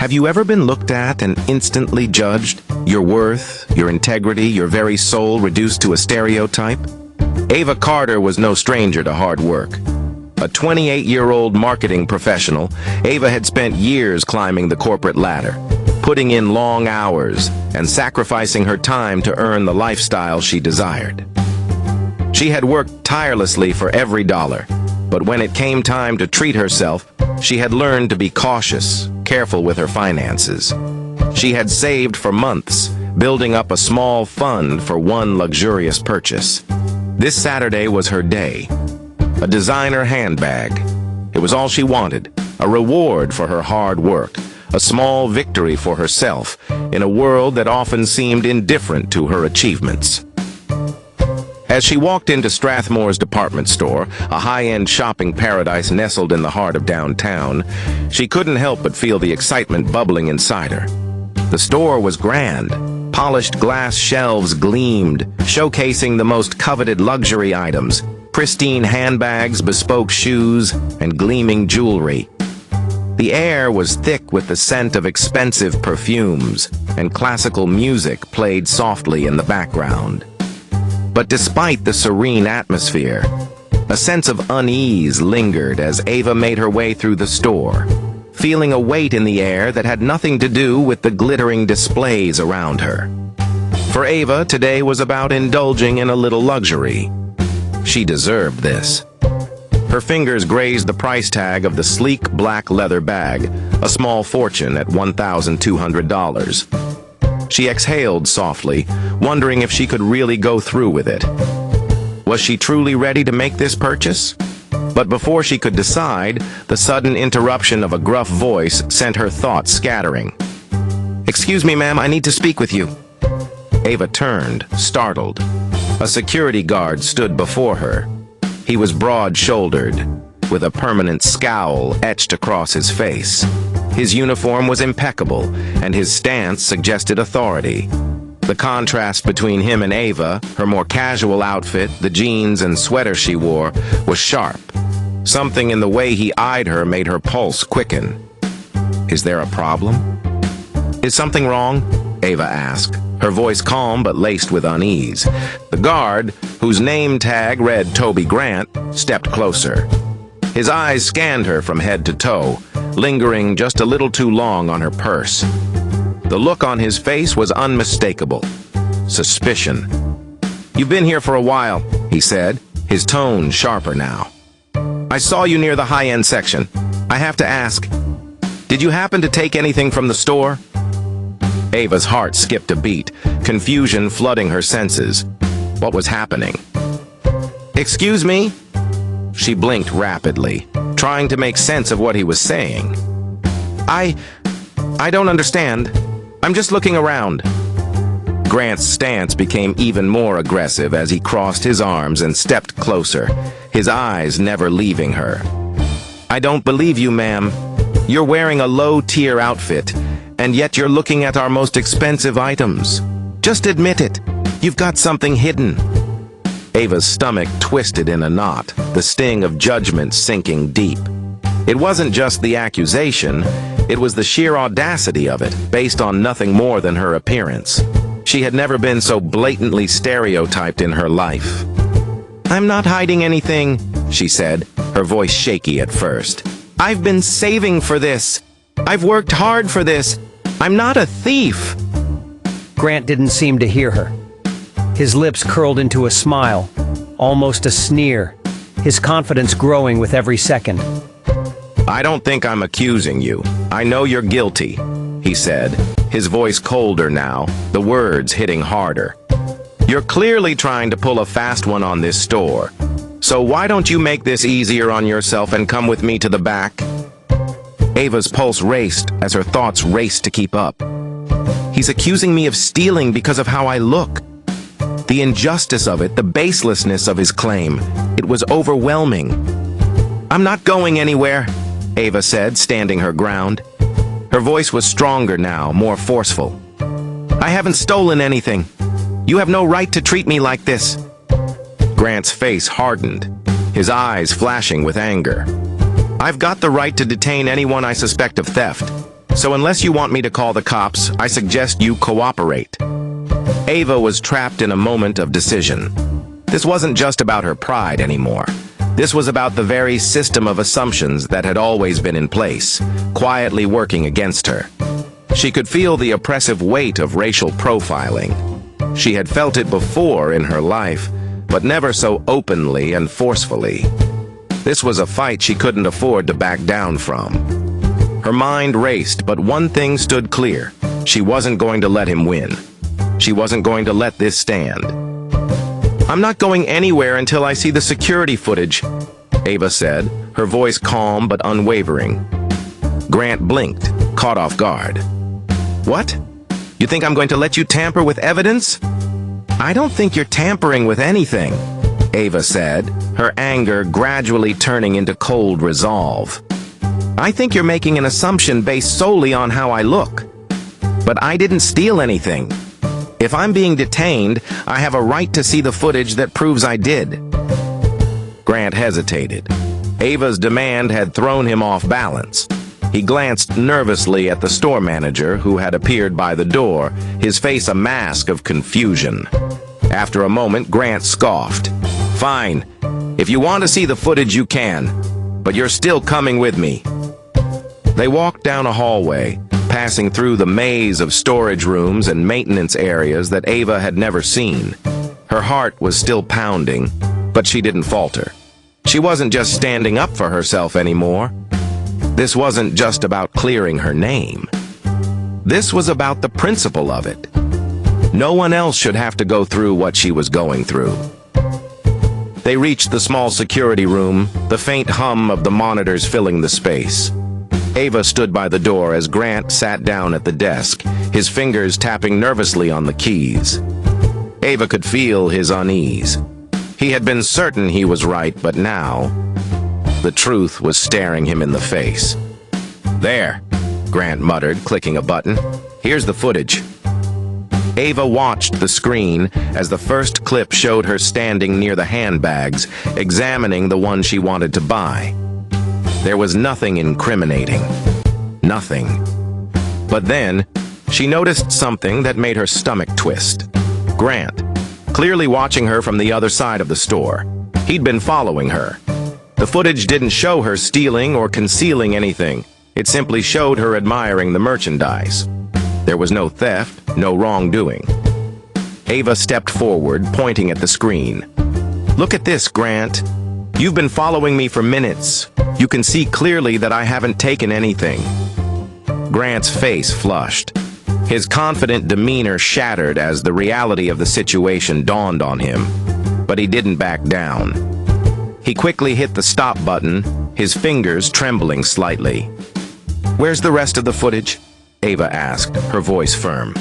Have you ever been looked at and instantly judged? Your worth, your integrity, your very soul reduced to a stereotype? Ava Carter was no stranger to hard work. A 28-year-old marketing professional, Ava had spent years climbing the corporate ladder, putting in long hours and sacrificing her time to earn the lifestyle she desired. She had worked tirelessly for every dollar, but when it came time to treat herself, she had learned to be cautious, careful with her finances. She had saved for months, building up a small fund for one luxurious purchase. This Saturday was her day. A designer handbag. It was all she wanted, a reward for her hard work, a small victory for herself in a world that often seemed indifferent to her achievements. As she walked into Strathmore's department store, a high-end shopping paradise nestled in the heart of downtown, she couldn't help but feel the excitement bubbling inside her. The store was grand. Polished glass shelves gleamed, showcasing the most coveted luxury items, pristine handbags, bespoke shoes, and gleaming jewelry. The air was thick with the scent of expensive perfumes, and classical music played softly in the background. But despite the serene atmosphere, a sense of unease lingered as Ava made her way through the store, feeling a weight in the air that had nothing to do with the glittering displays around her. For Ava, today was about indulging in a little luxury. She deserved this. Her fingers grazed the price tag of the sleek black leather bag, a small fortune at $1,200. She exhaled softly, wondering if she could really go through with it. Was she truly ready to make this purchase? But before she could decide, the sudden interruption of a gruff voice sent her thoughts scattering. "Excuse me, ma'am, I need to speak with you." Ava turned, startled. A security guard stood before her. He was broad-shouldered, with a permanent scowl etched across his face. His uniform was impeccable, and his stance suggested authority. The contrast between him and Ava, her more casual outfit, the jeans and sweater she wore, was sharp. Something in the way he eyed her made her pulse quicken. "Is there a problem?" "Is something wrong?" Ava asked, her voice calm but laced with unease. The guard, whose name tag read Toby Grant, stepped closer. His eyes scanned her from head to toe, lingering just a little too long on her purse. The look on his face was unmistakable. Suspicion. "You've been here for a while," he said, his tone sharper now. "I saw you near the high-end section. I have to ask, did you happen to take anything from the store?" Ava's heart skipped a beat, confusion flooding her senses. What was happening? "Excuse me?" She blinked rapidly, trying to make sense of what he was saying. I don't understand. I'm just looking around." Grant's stance became even more aggressive as he crossed his arms and stepped closer, his eyes never leaving her. "I don't believe you, ma'am. You're wearing a low-tier outfit, and yet you're looking at our most expensive items. Just admit it. You've got something hidden." Ava's stomach twisted in a knot, the sting of judgment sinking deep. It wasn't just the accusation, it was the sheer audacity of it, based on nothing more than her appearance. She had never been so blatantly stereotyped in her life. "I'm not hiding anything," she said, her voice shaky at first. "I've been saving for this. I've worked hard for this. I'm not a thief." Grant didn't seem to hear her. His lips curled into a smile, almost a sneer, his confidence growing with every second. "I don't think I'm accusing you. I know you're guilty," he said, his voice colder now, the words hitting harder. "You're clearly trying to pull a fast one on this store. So why don't you make this easier on yourself and come with me to the back?" Ava's pulse raced as her thoughts raced to keep up. "He's accusing me of stealing because of how I look." The injustice of it, the baselessness of his claim, it was overwhelming. "I'm not going anywhere," Ava said, standing her ground. Her voice was stronger now, more forceful. "I haven't stolen anything. You have no right to treat me like this." Grant's face hardened, his eyes flashing with anger. "I've got the right to detain anyone I suspect of theft. So unless you want me to call the cops, I suggest you cooperate. Ava was trapped in a moment of decision. This wasn't just about her pride anymore. This was about the very system of assumptions that had always been in place, quietly working against her. She could feel the oppressive weight of racial profiling. She had felt it before in her life, but never so openly and forcefully. This was a fight she couldn't afford to back down from. Her mind raced, but one thing stood clear. She wasn't going to let him win. She wasn't going to let this stand. "I'm not going anywhere until I see the security footage," Ava said, her voice calm but unwavering. Grant blinked, caught off guard. "What? You think I'm going to let you tamper with evidence?" "I don't think you're tampering with anything," Ava said, her anger gradually turning into cold resolve. "I think you're making an assumption based solely on how I look. But I didn't steal anything. If I'm being detained, I have a right to see the footage that proves I did." Grant hesitated. Ava's demand had thrown him off balance. He glanced nervously at the store manager who had appeared by the door, his face a mask of confusion. After a moment, Grant scoffed. "Fine. If you want to see the footage, you can. But you're still coming with me." They walked down a hallway, passing through the maze of storage rooms and maintenance areas that Ava had never seen. Her heart was still pounding, but she didn't falter. She wasn't just standing up for herself anymore. This wasn't just about clearing her name. This was about the principle of it. No one else should have to go through what she was going through. They reached the small security room, the faint hum of the monitors filling the space. Ava stood by the door as Grant sat down at the desk, his fingers tapping nervously on the keys. Ava could feel his unease. He had been certain he was right, but now, the truth was staring him in the face. "There," Grant muttered, clicking a button. "Here's the footage." Ava watched the screen as the first clip showed her standing near the handbags, examining the one she wanted to buy. There was nothing incriminating. Nothing. But then, she noticed something that made her stomach twist. Grant, clearly watching her from the other side of the store. He'd been following her. The footage didn't show her stealing or concealing anything. It simply showed her admiring the merchandise. There was no theft, no wrongdoing. Ava stepped forward, pointing at the screen. "Look at this, Grant. You've been following me for minutes. You can see clearly that I haven't taken anything." Grant's face flushed. His confident demeanor shattered as the reality of the situation dawned on him. But he didn't back down. He quickly hit the stop button, his fingers trembling slightly. "Where's the rest of the footage?" Ava asked, her voice firm.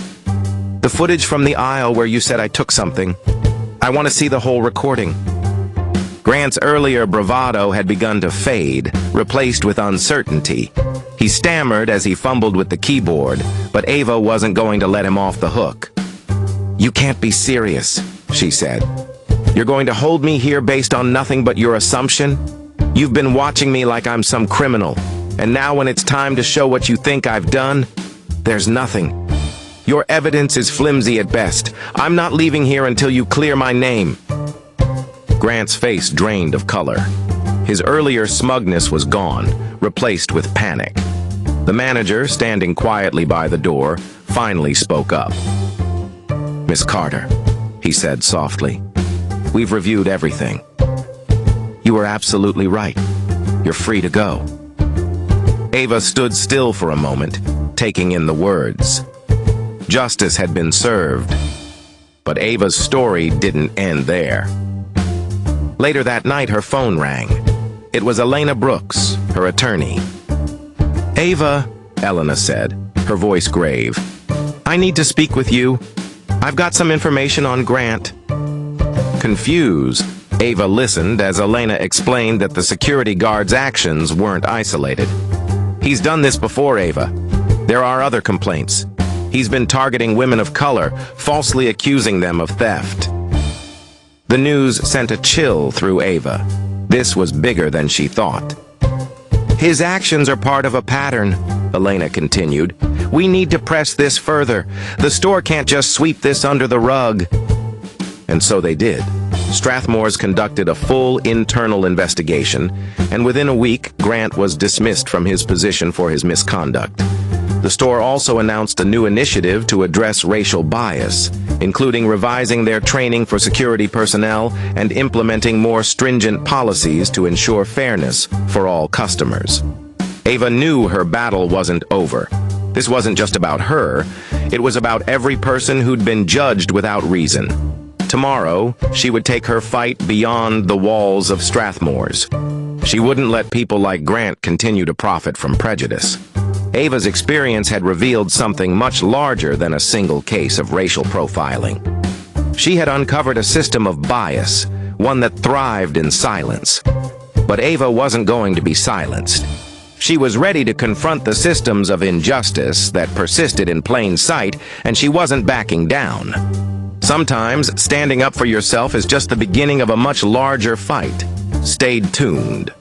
"The footage from the aisle where you said I took something. I want to see the whole recording." Grant's earlier bravado had begun to fade, replaced with uncertainty. He stammered as he fumbled with the keyboard, but Ava wasn't going to let him off the hook. "You can't be serious," she said. "You're going to hold me here based on nothing but your assumption? You've been watching me like I'm some criminal, and now when it's time to show what you think I've done, there's nothing. Your evidence is flimsy at best. I'm not leaving here until you clear my name." Grant's face drained of color. His earlier smugness was gone, replaced with panic. The manager, standing quietly by the door, finally spoke up. "Miss Carter," he said softly, "we've reviewed everything. You were absolutely right. You're free to go." Ava stood still for a moment, taking in the words. Justice had been served, but Ava's story didn't end there. Later that night, her phone rang. It was Elena Brooks, her attorney. "Ava," Elena said, her voice grave, "I need to speak with you. I've got some information on Grant." Confused, Ava listened as Elena explained that the security guard's actions weren't isolated. "He's done this before, Ava. There are other complaints. He's been targeting women of color, falsely accusing them of theft." The news sent a chill through Ava. This was bigger than she thought. "His actions are part of a pattern," Elena continued. "We need to press this further. The store can't just sweep this under the rug." And so they did. Strathmore's conducted a full internal investigation, and within a week, Grant was dismissed from his position for his misconduct. The store also announced a new initiative to address racial bias, including revising their training for security personnel and implementing more stringent policies to ensure fairness for all customers. Ava knew her battle wasn't over. This wasn't just about her, it was about every person who'd been judged without reason. Tomorrow, she would take her fight beyond the walls of Strathmore's. She wouldn't let people like Grant continue to profit from prejudice. Ava's experience had revealed something much larger than a single case of racial profiling. She had uncovered a system of bias, one that thrived in silence. But Ava wasn't going to be silenced. She was ready to confront the systems of injustice that persisted in plain sight, and she wasn't backing down. Sometimes, standing up for yourself is just the beginning of a much larger fight. Stay tuned.